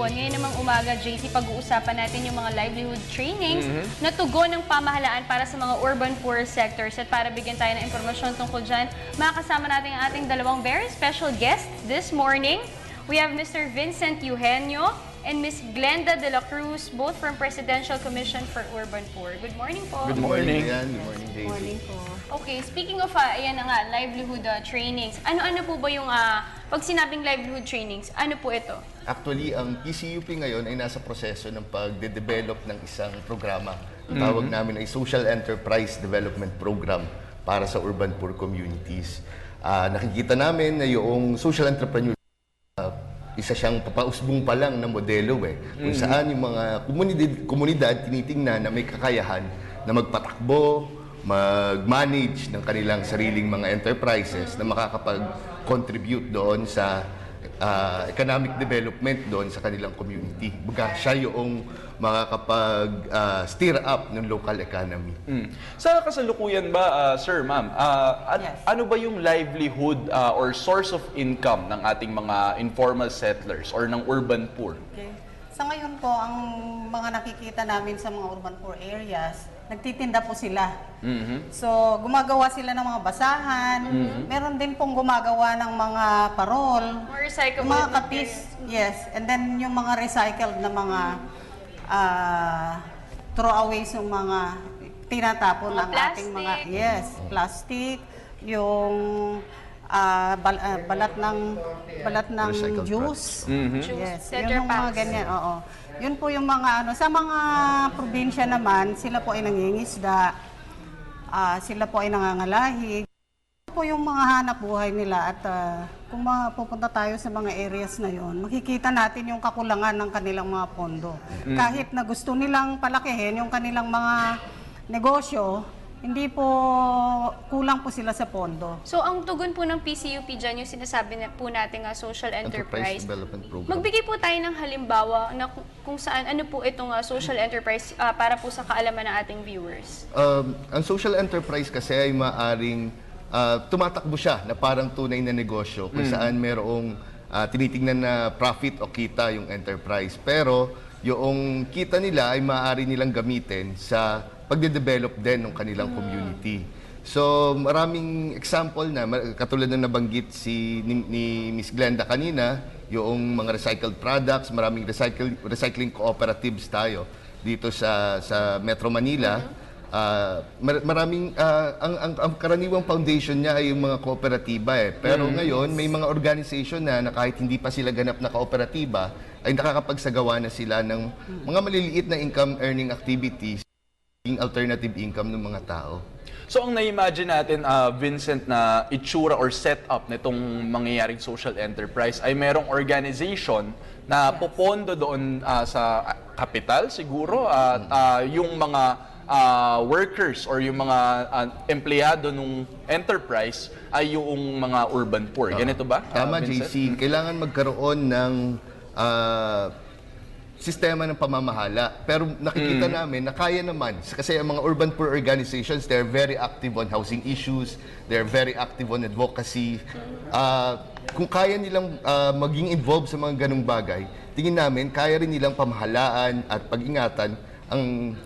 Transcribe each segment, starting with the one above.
Ngayon namang umaga, JC, pag-uusapan natin yung mga livelihood trainings na tugon ng pamahalaan para sa mga urban poor sectors. At para bigyan tayo ng impormasyon tungkol dyan, makakasama natin ang ating dalawang very special guests this morning. We have Mr. Vincent Eugenio and Ms. Glenda de la Cruz, both from Presidential Commission for Urban Poor. Good morning po. Good morning. Good morning, Daisy. Morning po. Okay, speaking of, ayan na nga, livelihood trainings, ano-ano po ba yung, pag sinabing livelihood trainings, ano po ito? Actually, ang PCUP ngayon ay nasa proseso ng pagde-develop ng isang programa. Ang tawag namin ay Social Enterprise Development Program para sa urban poor communities. Nakikita namin na yung social entrepreneur, isa siyang papausbong pa lang na modelo kung saan yung mga komunidad tinitingnan na may kakayahan na magpatakbo, mag-manage ng kanilang sariling mga enterprises na makakapag-contribute doon sa economic development doon sa kanilang community. Baga siya yung makakapag-steer up ng local economy. Sa kasalukuyan ba, sir, ma'am, Yes. ano ba yung livelihood or source of income ng ating mga informal settlers or ng urban poor? Okay. Sa ngayon po, ang mga nakikita namin sa mga urban poor areas, nagtitinda po sila. So, gumagawa sila ng mga basahan. Meron din pong gumagawa ng mga parol. More recyclable Yung mga materials. kapis, yes. And then yung mga recycled na mga throwaways ng mga tinatapon Mga ng ating mga, plastic. yes, plastic, yung balat ng Recycled juice. Juice, Yes, Tetra yun yung mga packs. ganyan, oo. Yun po yung mga sa mga probinsya naman, sila po ay nangingisda, sila po ay nangangalahi. Yun po yung mga hanap buhay nila at kung pupunta tayo sa mga areas na yon, makikita natin yung kakulangan ng kanilang mga pondo. Kahit na gusto nilang palakihin yung kanilang mga negosyo, hindi po kulang po sila sa pondo. So, ang tugon po ng PCUP dyan, yung sinasabi na po natin nga social enterprise. Development Program. Magbigay po tayo ng halimbawa na kung saan, ano po itong social enterprise para po sa kaalaman ng ating viewers. Ang social enterprise kasi ay maaring tumatakbo siya na parang tunay na negosyo kung saan merong tinitingnan na profit o kita yung enterprise. Pero yung kita nila ay maaari nilang gamitin sa pagde-develop din ng kanilang community. So maraming example na, katulad na nabanggit ni Ms. Glenda kanina, yung mga recycled products, maraming recycling cooperatives tayo dito sa Metro Manila. Maraming ang karaniwang foundation niya ay yung mga kooperatiba Pero ngayon may mga organization na kahit hindi pa sila ganap na kooperatiba ay nakakapagsagawa na sila ng mga maliliit na income earning activities, yung alternative income ng mga tao. So ang na-imagine natin, Vincent, na itsura or setup nitong mangyayaring social enterprise ay merong organization na popondo doon sa kapital siguro at yung mga workers or yung mga empleyado ng enterprise ay yung mga urban poor. Ganito ba? Tama, Vincent? JC. Kailangan magkaroon ng sistema ng pamamahala. Pero nakikita namin na kaya naman. Kasi ang mga urban poor organizations, they're very active on housing issues, they're very active on advocacy. Kung kaya nilang maging involved sa mga ganung bagay, tingin namin kaya rin nilang pamahalaan at pag-ingatan ang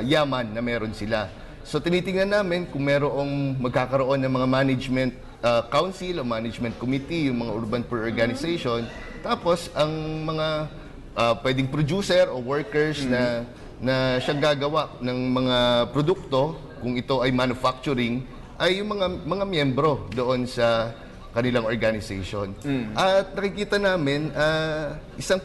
yaman na meron sila. So tinitingnan namin kung merong magkakaroon ng mga management council o management committee, yung mga urban poor organization. Tapos ang mga pwedeng producer o workers na siyang gagawa ng mga produkto, kung ito ay manufacturing, ay yung mga miyembro doon sa kanilang organization. At nakikita namin isang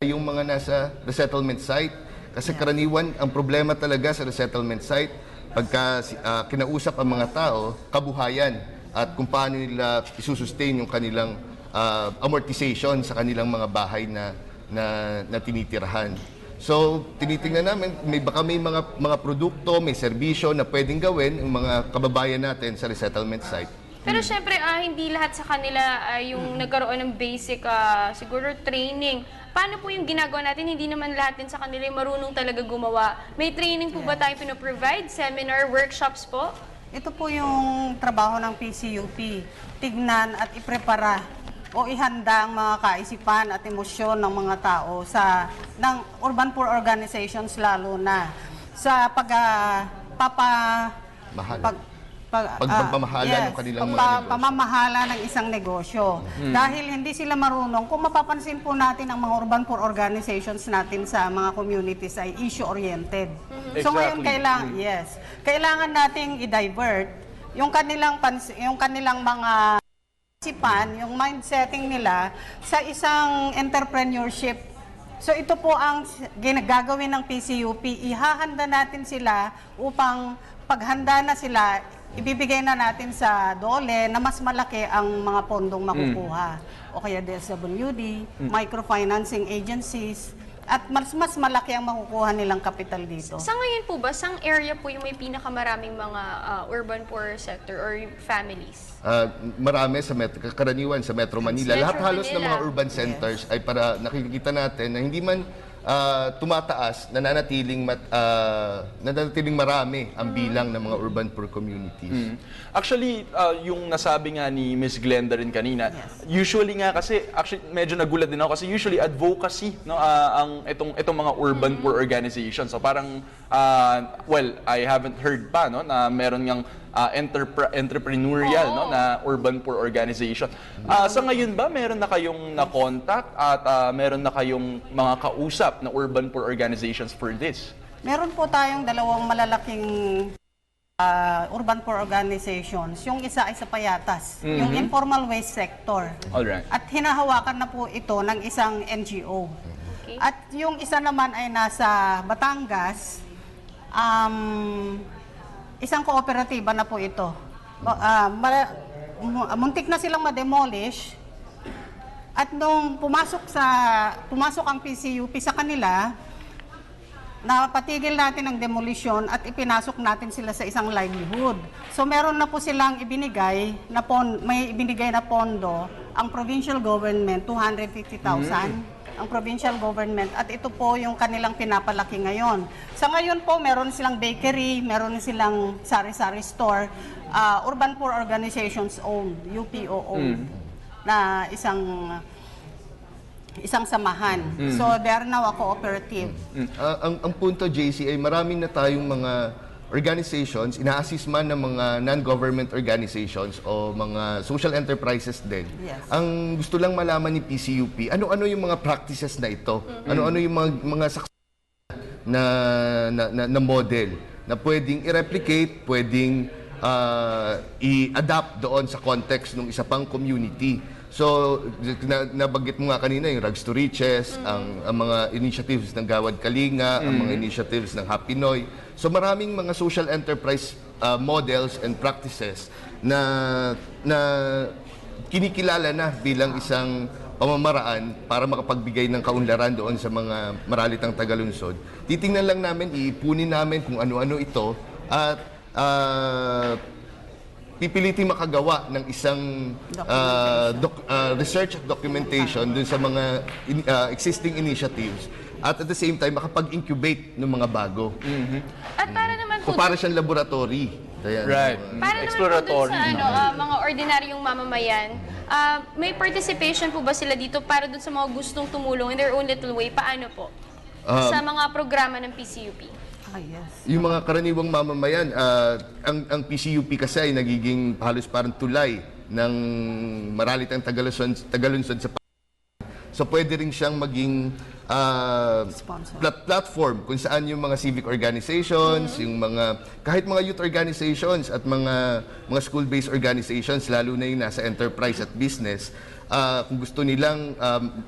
yung mga nasa resettlement site. Kasi karaniwan, ang problema talaga sa resettlement site, pagka kinausap ang mga tao, kabuhayan at kung paano nila isusustain yung kanilang amortization sa kanilang mga bahay na tinitirahan. So, tinitingnan namin, baka may mga produkto, may serbisyo na pwedeng gawin ng mga kababayan natin sa resettlement site. Pero syempre, hindi lahat sa kanila yung nagkaroon ng basic, siguro training. Paano po yung ginagawa natin? Hindi naman lahat din sa kanila yung marunong talaga gumawa. May training po ba tayo pinoprovide? Seminar, workshops po? Ito po yung trabaho ng PCUP. Tignan at iprepara o ihanda ang mga kaisipan at emosyon ng mga tao ng urban poor organizations lalo na sa Pagpapamahala ng kanilang mga negosyo. pamamahala ng isang negosyo. Dahil hindi sila marunong, kung mapapansin po natin ang mga urban poor organizations natin sa mga communities ay issue-oriented. So ngayon Exactly. kailangan nating i-divert yung kanilang mga isipan, yung mindsetting nila sa isang entrepreneurship. So ito po ang gagawin ng PCUP. Ihahanda natin sila upang paghanda na sila, ibibigay na natin sa DOLE na mas malaki ang mga pondong makukuha. O kaya DSWD, microfinancing agencies, at mas malaki ang makukuha nilang kapital dito. Sa ngayon po ba, sang area po yung may pinakamaraming mga urban poor sector or families? Marami karaniwan sa Metro Manila. Metro Lahat halos ng Manila. mga urban centers ay para nakikita natin na hindi man tumataas, nananatiling marami ang bilang ng mga urban poor communities. Actually, yung nasabi nga ni Ms. Glenda rin kanina, usually nga kasi, actually medyo nagulat din ako kasi usually advocacy, no, ang itong mga urban poor organizations. So parang, well, I haven't heard pa, no, na meron ngang entrepreneurial, no, na urban poor organization. Sa ngayon ba, meron na kayong na-contact at meron na kayong mga kausap na urban poor organizations for this? Meron po tayong dalawang malalaking urban poor organizations. Yung isa ay sa Payatas, yung informal waste sector. Alright. At hinahawakan na po ito ng isang NGO. Okay. At yung isa naman ay nasa Batangas, isang kooperatiba na po ito. Muntik na silang ma-demolish. At nung pumasok ang PCUP sa kanila, napatigil natin ang demolition at ipinasok natin sila sa isang livelihood. So meron na po silang ibinigay na may ibinigay na pondo ang provincial government, 250,000 ang provincial government, at ito po yung kanilang pinapalaki ngayon. Sa ngayon po, meron silang bakery, meron silang sari-sari store, urban poor organizations owned, UPO owned, na isang samahan. So they are now a cooperative. Ang punto, JC, ay maraming na tayong mga organizations, ina-assist man ng mga non-government organizations o mga social enterprises din. Yes. Ang gusto lang malaman ni PCUP, ano-ano yung mga practices na ito? Ano-ano yung mga na model na pwedeng i-replicate, pwedeng i-adapt doon sa context ng isa pang community. So, nabanggit mo nga kanina yung Rags to Riches, ang mga initiatives ng Gawad Kalinga, ang mga initiatives ng Happy Noy. So, maraming mga social enterprise models and practices na kinikilala na bilang isang pamamaraan para makapagbigay ng kaunlaran doon sa mga maralitang tagalunsod. Titingnan lang namin, iipunin namin kung ano-ano ito at pipiliting makagawa ng isang research at documentation dun sa mga existing initiatives at the same time makapag-incubate ng mga bago. At para naman So po para siyang laboratory. Ayan. Right. Para naman po dun Exploratory. sa mga ordinaryong mamamayan, may participation po ba sila dito para dun sa mga gustong tumulong in their own little way? Paano po? Sa mga programa ng PCUP? Yes. Yung mga karaniwang mamamayan, ang PCUP kasi ay nagiging halos parang tulay ng maralitang tagalunsod sa So pwede rin siyang maging Sponsor. platform kung saan yung mga civic organizations, yung kahit mga youth organizations at mga school-based organizations, lalo na yung nasa enterprise at business, kung gusto nilang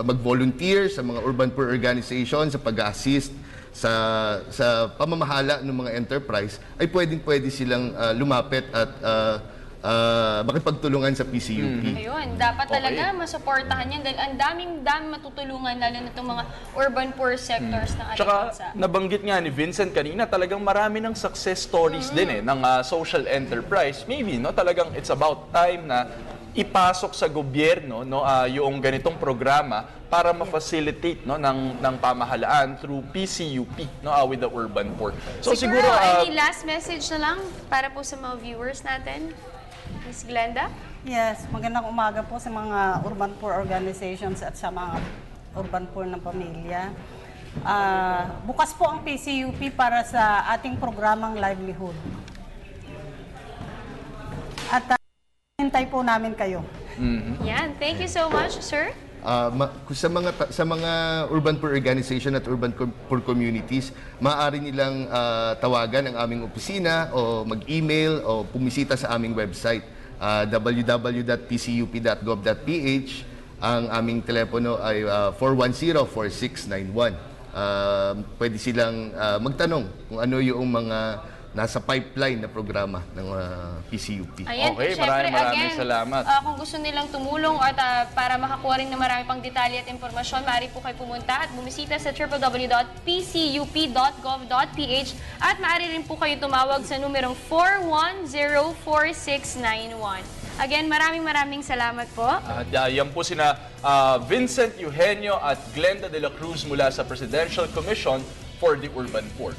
mag-volunteer sa mga urban poor organizations, sa pag-assist sa pamamahala ng mga enterprise, ay pwede silang lumapit at makipagtulungan sa PCUP. Ayun, dapat talaga masuportahan yan dahil ang daming matutulungan lalo na itong mga urban poor sectors ng ating Tsaka bansa. nabanggit nga ni Vincent kanina, talagang marami ng success stories din ng social enterprise. Maybe no, talagang it's about time na ipasok sa gobyerno no yung ganitong programa para ma-facilitate no ng pamahalaan through PCUP no with the urban poor. So Siguro any last message na lang para po sa mga viewers natin? Ms. Glenda? Yes, magandang umaga po sa mga urban poor organizations at sa mga urban poor ng pamilya. Bukas po ang PCUP para sa ating programang livelihood. At hintay po namin kayo. Yan. Thank you so much, sir. Sa mga urban poor organization at urban poor communities, maaari nilang tawagan ang aming opisina o mag-email o pumisita sa aming website www.pcup.gov.ph. Ang aming telepono ay 410-4691. Pwede silang magtanong kung ano yung mga nasa pipeline na programa ng PCUP. Ayan, Okay, syempre, maraming again, salamat. Kung gusto nilang tumulong at para makakuha rin ng marami pang detalye at impormasyon, maaari po kayo pumunta at bumisita sa www.pcup.gov.ph at maaari rin po kayo tumawag sa numerong 410-4691. Again, maraming salamat po. At yan po sina Vincent Eugenio at Glenda de la Cruz mula sa Presidential Commission for the Urban Poor.